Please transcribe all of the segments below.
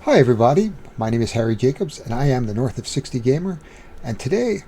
Hi everybody, my name is Harry Jacobs and I am the North of 60 Gamer, and today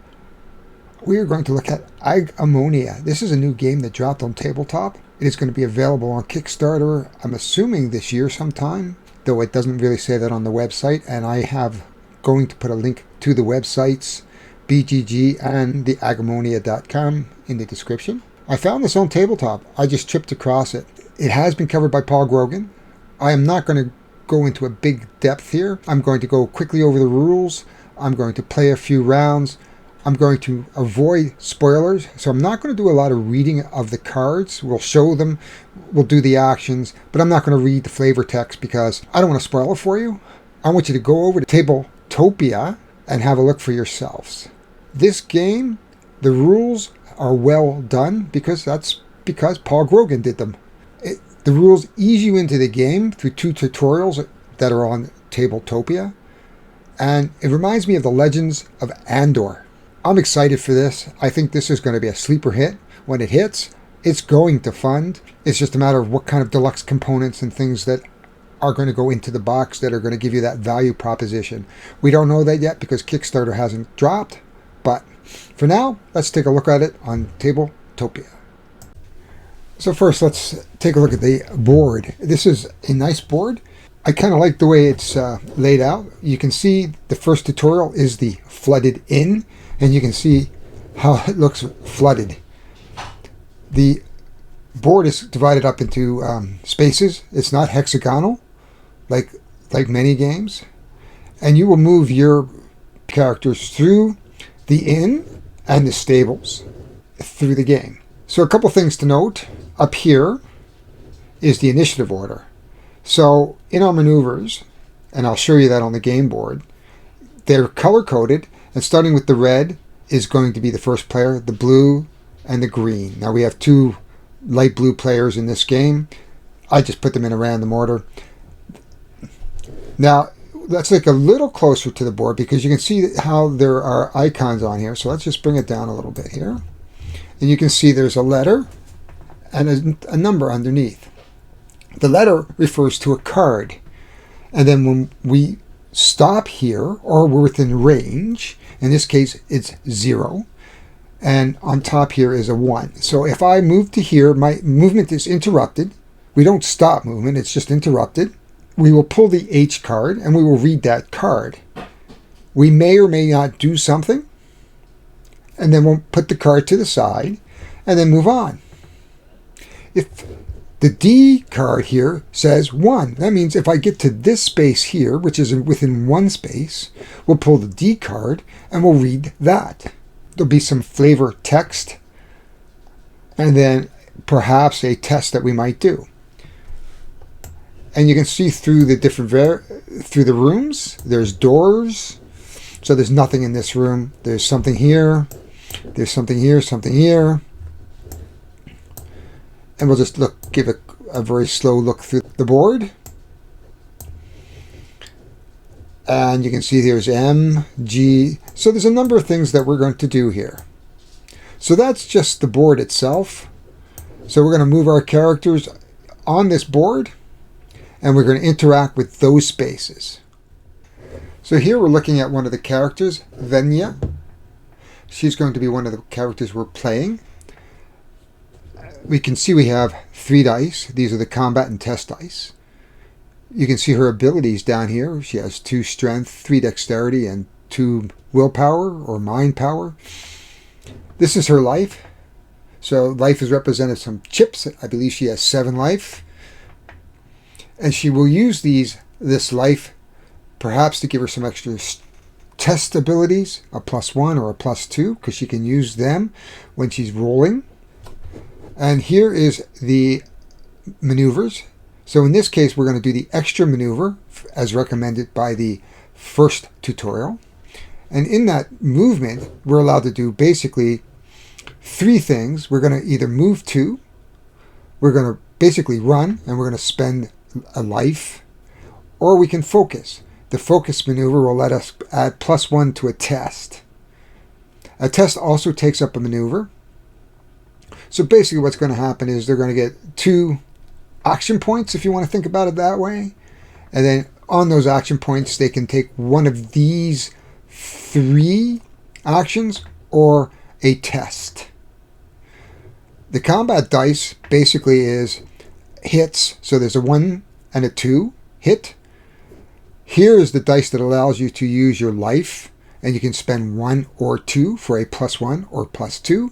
we are going to look at Agemonia. This is a new game that dropped on tabletop. It is going to be available on Kickstarter, I'm assuming this year sometime, though it doesn't really say that on the website, and I have going to put a link to the websites BGG and the Agemonia.com in the description. I found this on tabletop. I just tripped across it. It has been covered by Grogan. I am not going to go into a big depth here. I'm going to go quickly over the rules. I'm going to play a few rounds. I'm going to avoid spoilers, so I'm not going to do a lot of reading of the cards. We'll show them, we'll do the actions, but I'm not going to read the flavor text because I don't want to spoil it for you. I want you to go over to Tabletopia and have a look for yourselves. This game, the rules are well done because Grogan did them. The rules ease you into the game through 2 tutorials that are on Tabletopia, and it reminds me of the Legends of Andor. I'm excited for this. I think this is going to be a sleeper hit. When it hits, it's going to fund. It's just a matter of what kind of deluxe components and things that are going to go into the box that are going to give you that value proposition. We don't know that yet because Kickstarter hasn't dropped, but for now, let's take a look at it on Tabletopia. So first, let's take a look at the board. This is a nice board. I kind of like the way it's laid out. You can see the first tutorial is the flooded inn, and you can see how it looks flooded. The board is divided up into spaces. It's not hexagonal like many games, and you will move your characters through the inn and the stables through the game. So a couple things to note. Up here is the initiative order. So in our maneuvers, and I'll show you that on the game board, they're color-coded, and starting with the red is going to be the first player, the blue and the green. Now we have 2 light blue players in this game. I just put them in a random order. Now let's look a little closer to the board because you can see how there are icons on here. So let's just bring it down a little bit here. And you can see there's a letter and a number underneath. The letter refers to a card, and then when we stop here or we're within range, in this case it's 0, and on top here is a 1. So if I move to here, my movement is interrupted. We don't stop movement, it's just interrupted. We will pull the H card and we will read that card. We may or may not do something, and then we'll put the card to the side and then move on. If the D card here says 1, that means if I get to this space here, which is within 1 space, we'll pull the D card and we'll read that. There'll be some flavor text and then perhaps a test that we might do. And you can see through the different through the rooms, there's doors. So there's nothing in this room. There's something here. There's something here, something here. And we'll just give a very slow look through the board. And you can see there's M, G. So there's a number of things that we're going to do here. So that's just the board itself. So we're going to move our characters on this board, and we're going to interact with those spaces. So here we're looking at one of the characters, Venya. She's going to be one of the characters we're playing. We can see we have 3 dice. These are the combat and test dice. You can see her abilities down here. She has 2 strength, 3 dexterity, and 2 willpower or mind power. This is her life. So life is represented some chips. I believe she has 7 life. And she will use this life perhaps to give her some extra test abilities, a +1 or a +2, because she can use them when she's rolling. And here is the maneuvers. So in this case, we're going to do the extra maneuver as recommended by the first tutorial. And in that movement, we're allowed to do basically 3 things. We're going to either move to, we're going to basically run, and we're going to spend a life, or we can focus. The focus maneuver will let us add +1 to a test. A test also takes up a maneuver. So basically what's going to happen is they're going to get 2 action points, if you want to think about it that way. And then on those action points, they can take one of these 3 actions or a test. The combat dice basically is hits. So there's a 1 and a 2 hit. Here is the dice that allows you to use your life, and you can spend 1 or 2 for a +1 or +2.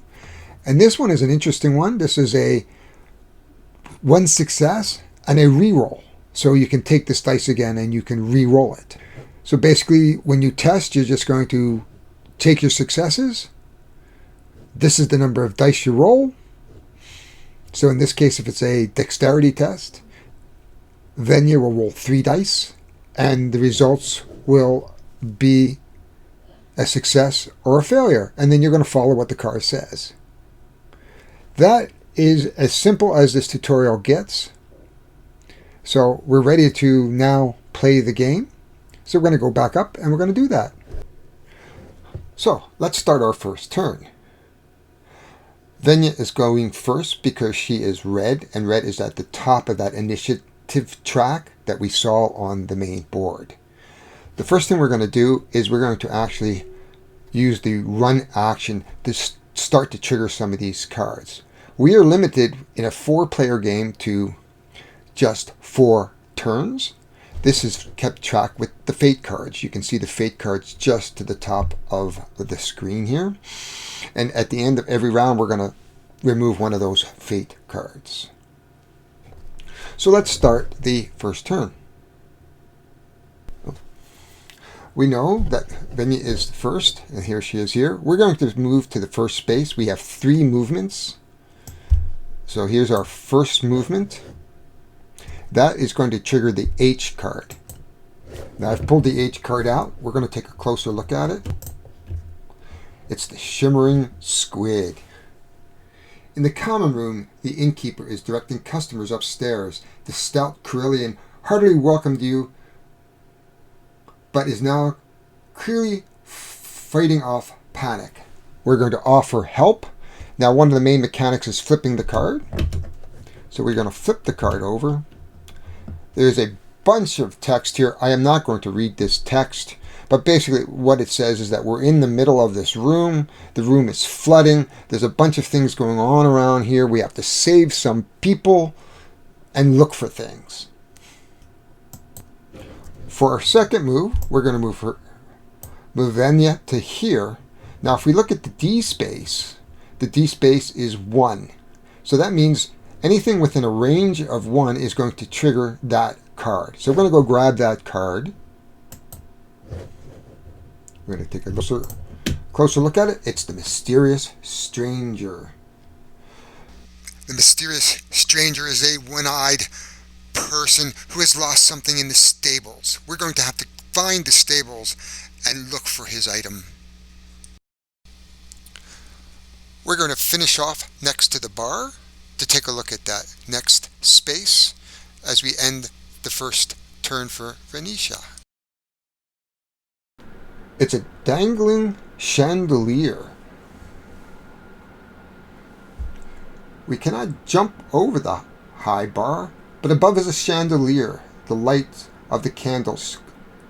And this one is an interesting one. This is a 1 success and a reroll. So you can take this dice again and you can re-roll it. So basically, when you test, you're just going to take your successes. This is the number of dice you roll. So in this case, if it's a dexterity test, then you will roll 3 dice, and the results will be a success or a failure. And then you're going to follow what the card says. That is as simple as this tutorial gets. So we're ready to now play the game. So we're going to go back up and we're going to do that. So let's start our first turn. Venya is going first because she is red, and red is at the top of that initiative track that we saw on the main board. The first thing we're going to do is we're going to actually use the run action to start to trigger some of these cards. We are limited in a 4-player game to just 4 turns. This is kept track with the fate cards. You can see the fate cards just to the top of the screen here. And at the end of every round, we're going to remove one of those fate cards. So let's start the first turn. We know that Venya is first, and here she is here. We're going to move to the first space. We have 3 movements. So here's our first movement. That is going to trigger the H card. Now I've pulled the H card out. We're going to take a closer look at it. It's the Shimmering Squid. In the common room, the innkeeper is directing customers upstairs. The stout Carillion heartily welcomed you, but is now clearly fighting off panic. We're going to offer help. Now one of the main mechanics is flipping the card. So we're going to flip the card over. There's a bunch of text here. I am not going to read this text, but basically what it says is that we're in the middle of this room. The room is flooding. There's a bunch of things going on around here. We have to save some people and look for things. For our second move, we're going to move Venya to here. Now if we look at the D space, the D space is 1. So that means anything within a range of 1 is going to trigger that card. So we're going to go grab that card. We're going to take a closer look at it. It's the Mysterious Stranger. The Mysterious Stranger is a one-eyed person who has lost something in the stables. We're going to have to find the stables and look for his item. We're going to finish off next to the bar to take a look at that next space as we end the first turn for Venetia. It's a dangling chandelier. We cannot jump over the high bar, but above is a chandelier, the light of the candles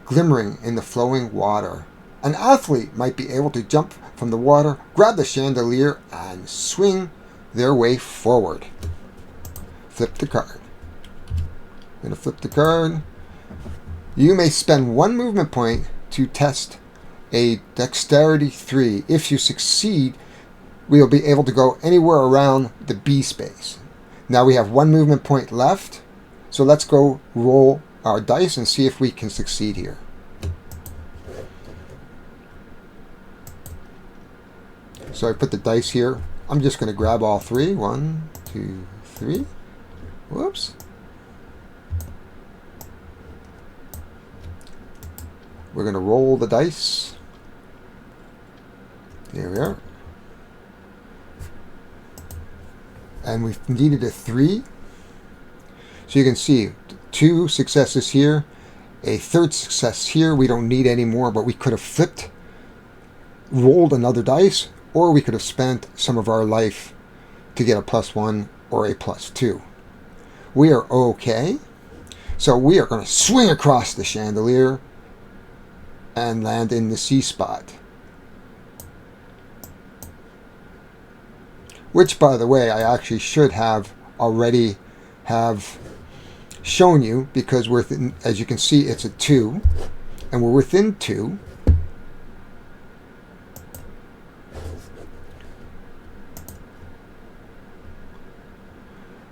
glimmering in the flowing water. An athlete might be able to jump from the water, grab the chandelier, and swing their way forward. Flip the card. I'm going to flip the card. You may spend 1 movement point to test a dexterity 3. If you succeed, we'll be able to go anywhere around the B space. Now we have 1 movement point left, so let's go roll our dice and see if we can succeed here. So I put the dice here. I'm just going to grab all 3. 1, 2, 3. Whoops. We're going to roll the dice. There we are. And we've needed a 3. So you can see 2 successes here, a 3rd success here. We don't need any more, but we could have flipped, rolled another dice, or we could have spent some of our life to get a +1 or a +2. We are okay. So we are going to swing across the chandelier and land in the C spot. Which, by the way, I actually should have already have shown you, because we're within, as you can see, it's a 2, and we're within 2.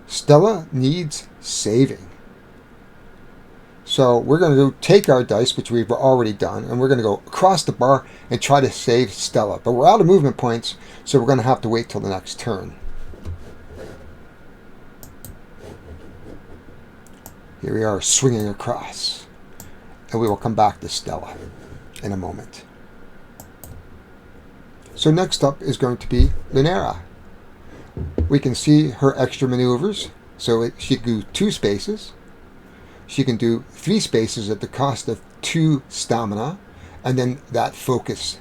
Stella needs saving. So we're going to take our dice, which we've already done, and we're going to go across the bar and try to save Stella. But we're out of movement points, so we're going to have to wait till the next turn. Here we are swinging across, and we will come back to Stella in a moment. So next up is going to be Lunera. We can see her extra maneuvers. So she can do 2 spaces. She can do 3 spaces at the cost of 2 stamina, and then that focus.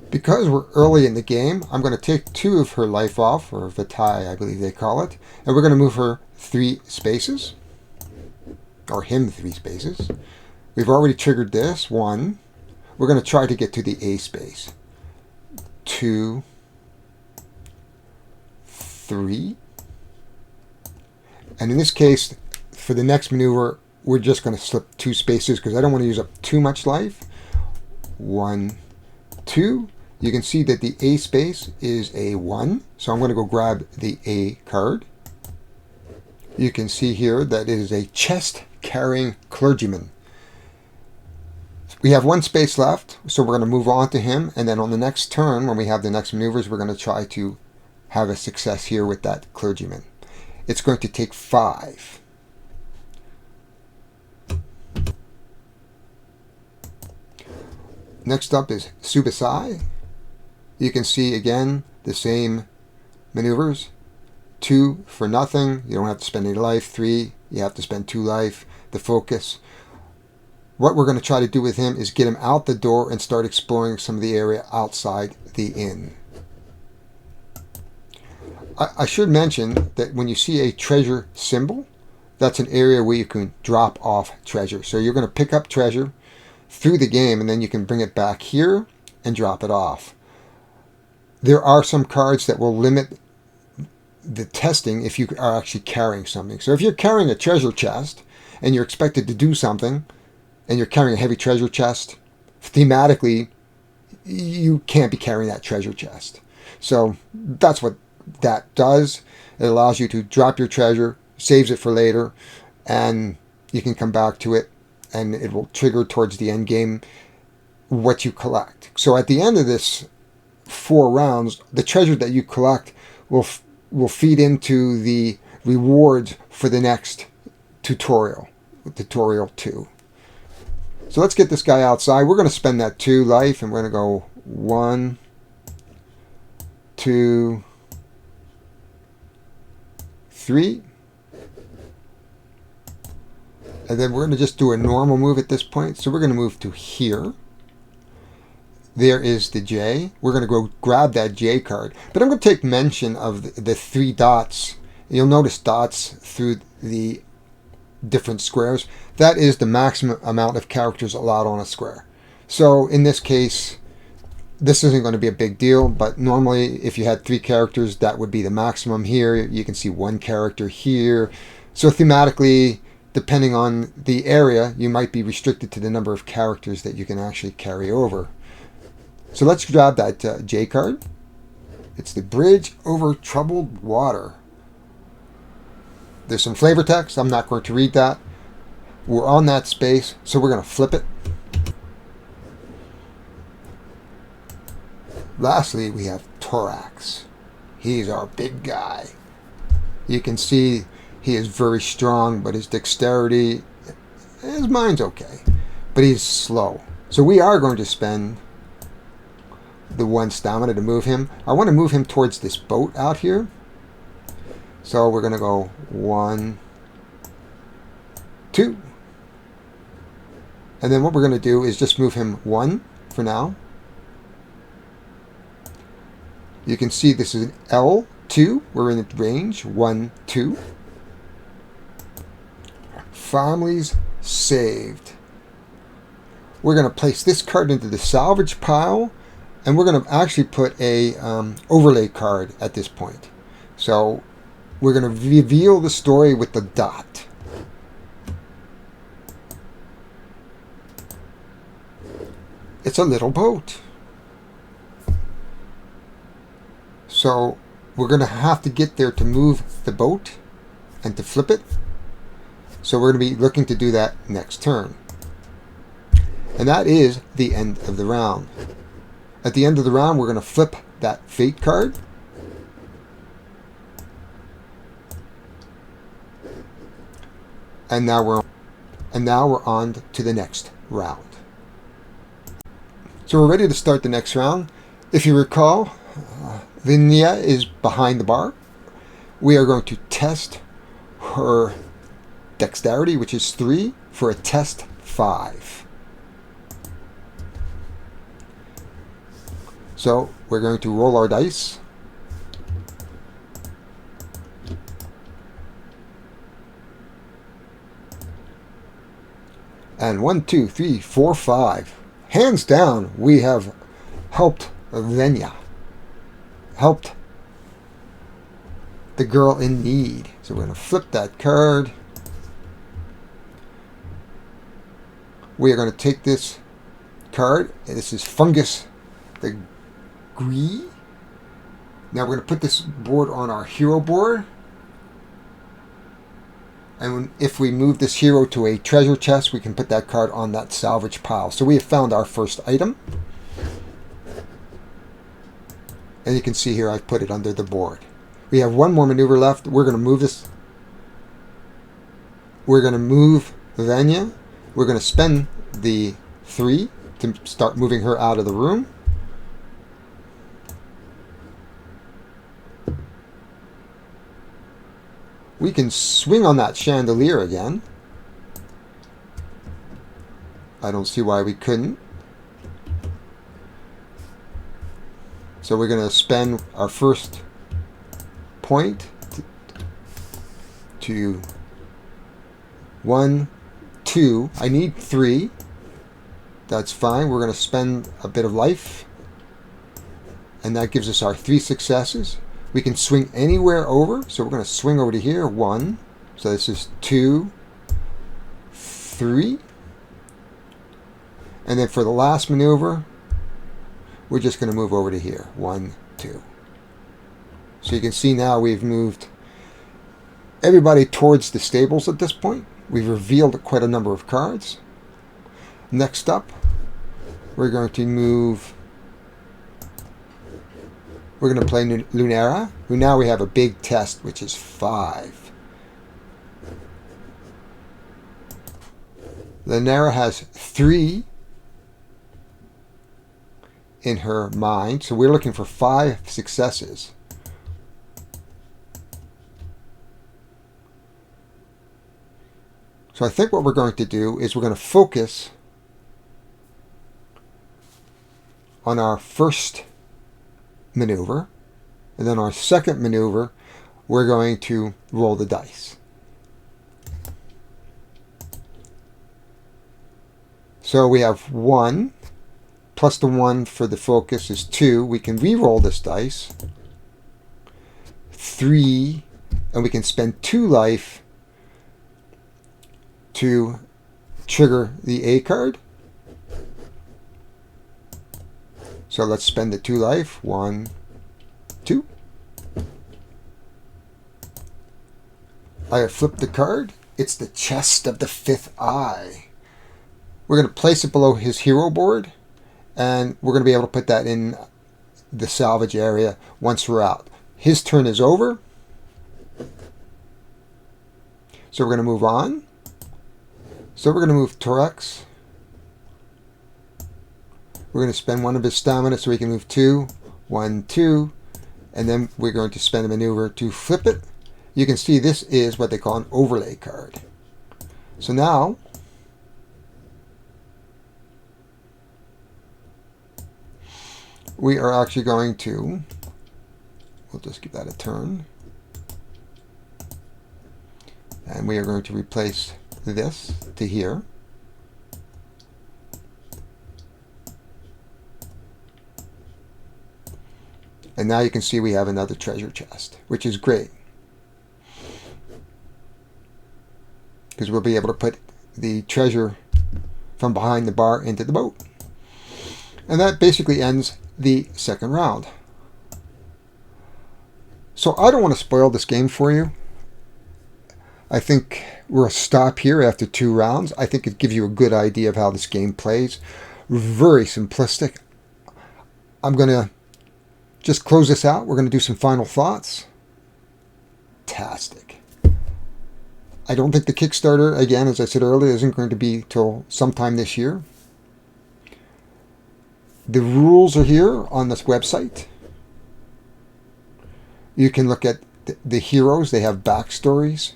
Because we're early in the game, I'm going to take 2 of her life off, or Vitae, I believe they call it, and we're going to move her 3 spaces, or him 3 spaces. We've already triggered this, 1. We're going to try to get to the A space. 2, 3. And in this case, for the next maneuver, we're just going to slip 2 spaces because I don't want to use up too much life. 1, 2. You can see that the A space is a 1, so I'm going to go grab the A card. You can see here that it is a chest-carrying clergyman. We have 1 space left, so we're going to move on to him, and then on the next turn, when we have the next maneuvers, we're going to try to have a success here with that clergyman. It's going to take 5. Next up is Subasai. You can see again the same maneuvers. 2 for nothing. You don't have to spend any life. 3, you have to spend 2 life. The focus. What we're going to try to do with him is get him out the door and start exploring some of the area outside the inn. I should mention that when you see a treasure symbol, that's an area where you can drop off treasure. So you're going to pick up treasure through the game, and then you can bring it back here and drop it off. There are some cards that will limit the testing if you are actually carrying something. So if you're carrying a treasure chest and you're expected to do something, and you're carrying a heavy treasure chest, thematically, you can't be carrying that treasure chest. So that's what that does. It allows you to drop your treasure, saves it for later, and you can come back to it, and it will trigger towards the end game what you collect. So at the end of this 4 rounds, the treasure that you collect will feed into the rewards for the next tutorial 2. So let's get this guy outside. We're going to spend that 2 life, and we're going to go 1, 2, 3. And then we're going to just do a normal move at this point. So we're going to move to here. There is the J. We're going to go grab that J card. But I'm going to take mention of the 3 dots. You'll notice dots through the different squares. That is the maximum amount of characters allowed on a square. So in this case, this isn't going to be a big deal, but normally if you had 3 characters, that would be the maximum. Here you can see 1 character here. So thematically, depending on the area, you might be restricted to the number of characters that you can actually carry over. So let's grab that J card. It's the Bridge Over Troubled Water. There's some flavor text. I'm not going to read that. We're on that space, so we're going to flip it. Lastly, we have Thorax. He's our big guy. You can see he is very strong, but his dexterity, his mind's okay, but he's slow. So we are going to spend the 1 stamina to move him. I want to move him towards this boat out here. So we're going to go 1, 2. And then what we're going to do is just move him 1 for now. You can see this is an L 2. We're in range. 1, 2. Families saved. We're going to place this card into the salvage pile, and we're going to actually put a overlay card at this point. So we're going to reveal the story with the dot. It's a little boat. So we're going to have to get there to move the boat and to flip it. So we're going to be looking to do that next turn. And that is the end of the round. At the end of the round, we're going to flip that fate card. And now we're on to the next round. So we're ready to start the next round. If you recall, Vinya is behind the bar. We are going to test her dexterity, which is 3, for a test 5. So we're going to roll our dice. And 1, 2, 3, 4, 5. Hands down, we have helped Venya. Helped the girl in need. So we're going to flip that card. We are going to take this card. This is Fungus the Gree. Now we're going to put this board on our hero board. And if we move this hero to a treasure chest, we can put that card on that salvage pile. So we have found our first item. And you can see here I've put it under the board. We have one more maneuver left. We're going to move this. We're going to move Vanya. We're going to spend the 3 to start moving her out of the room. We can swing on that chandelier again. I don't see why we couldn't. So we're going to spend our first point to 1, 2. I need 3. That's fine. We're going to spend a bit of life. And that gives us our 3 successes. We can swing anywhere over. So we're going to swing over to here. 1. So this is 2, 3. And then for the last maneuver, we're just going to move over to here. 1, 2. So you can see now we've moved everybody towards the stables at this point. We've revealed quite a number of cards. Next up, we're going to move. We're going to play Lunera, who now we have a big test, which is 5. Lunera has 3 in her mind, so we're looking for 5 successes. So I think what we're going to do is we're going to focus on our first maneuver, and then our second maneuver we're going to roll the dice. So we have 1 plus the 1 for the focus is 2. We can re-roll this dice. 3, and we can spend 2 life to trigger the A card. So let's spend the 2 life. 1, 2. I have flipped the card. It's the chest of the 5th eye. We're going to place it below his hero board, and we're going to be able to put that in the salvage area once we're out. His turn is over. So we're going to move on. So we're going to move Torex. We're going to spend 1 of his stamina so we can move 2. 1, 2. And then we're going to spend a maneuver to flip it. You can see this is what they call an overlay card. So now we are actually going to, We'll just give that a turn. And we are going to replace this to here. And now you can see we have another treasure chest, which is great, because we'll be able to put the treasure from behind the bar into the boat. And that basically ends the second round. So I don't want to spoil this game for you. I think we'll stop here after 2 rounds. I think it gives you a good idea of how this game plays. Very simplistic. I'm going to just close this out. We're going to do some final thoughts. Fantastic. I don't think the Kickstarter, again, as I said earlier, isn't going to be till sometime this year. The rules are here on this website. You can look at the heroes. They have backstories.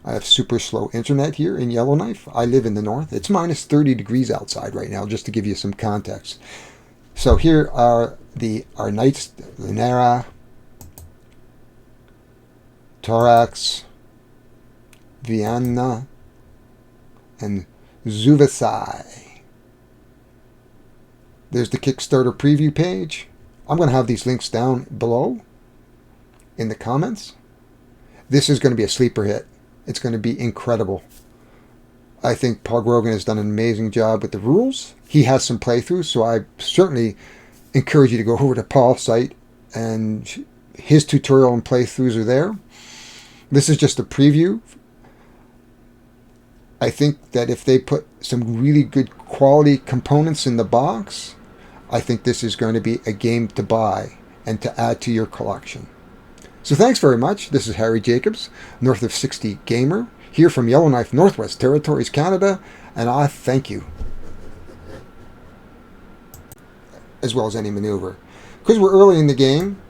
I have super slow internet here in Yellowknife. I live in the north. It's minus 30 degrees outside right now, just to give you some context. So here are our knights: Lunera, Torax, Vienna, and Zuvasai. There's the Kickstarter preview page. I'm going to have these links down below in the comments. This is going to be a sleeper hit. It's going to be incredible. I think Paul Grogan has done an amazing job with the rules. He has some playthroughs, so I certainly encourage you to go over to Paul's site, and his tutorial and playthroughs are there. This is just a preview. I think that if they put some really good quality components in the box, I think this is going to be a game to buy and to add to your collection. So thanks very much. This is Harry Jacobs, North of 60 Gamer, here from Yellowknife, Northwest Territories, Canada, and I thank you, as well as any maneuver. Because we're early in the game,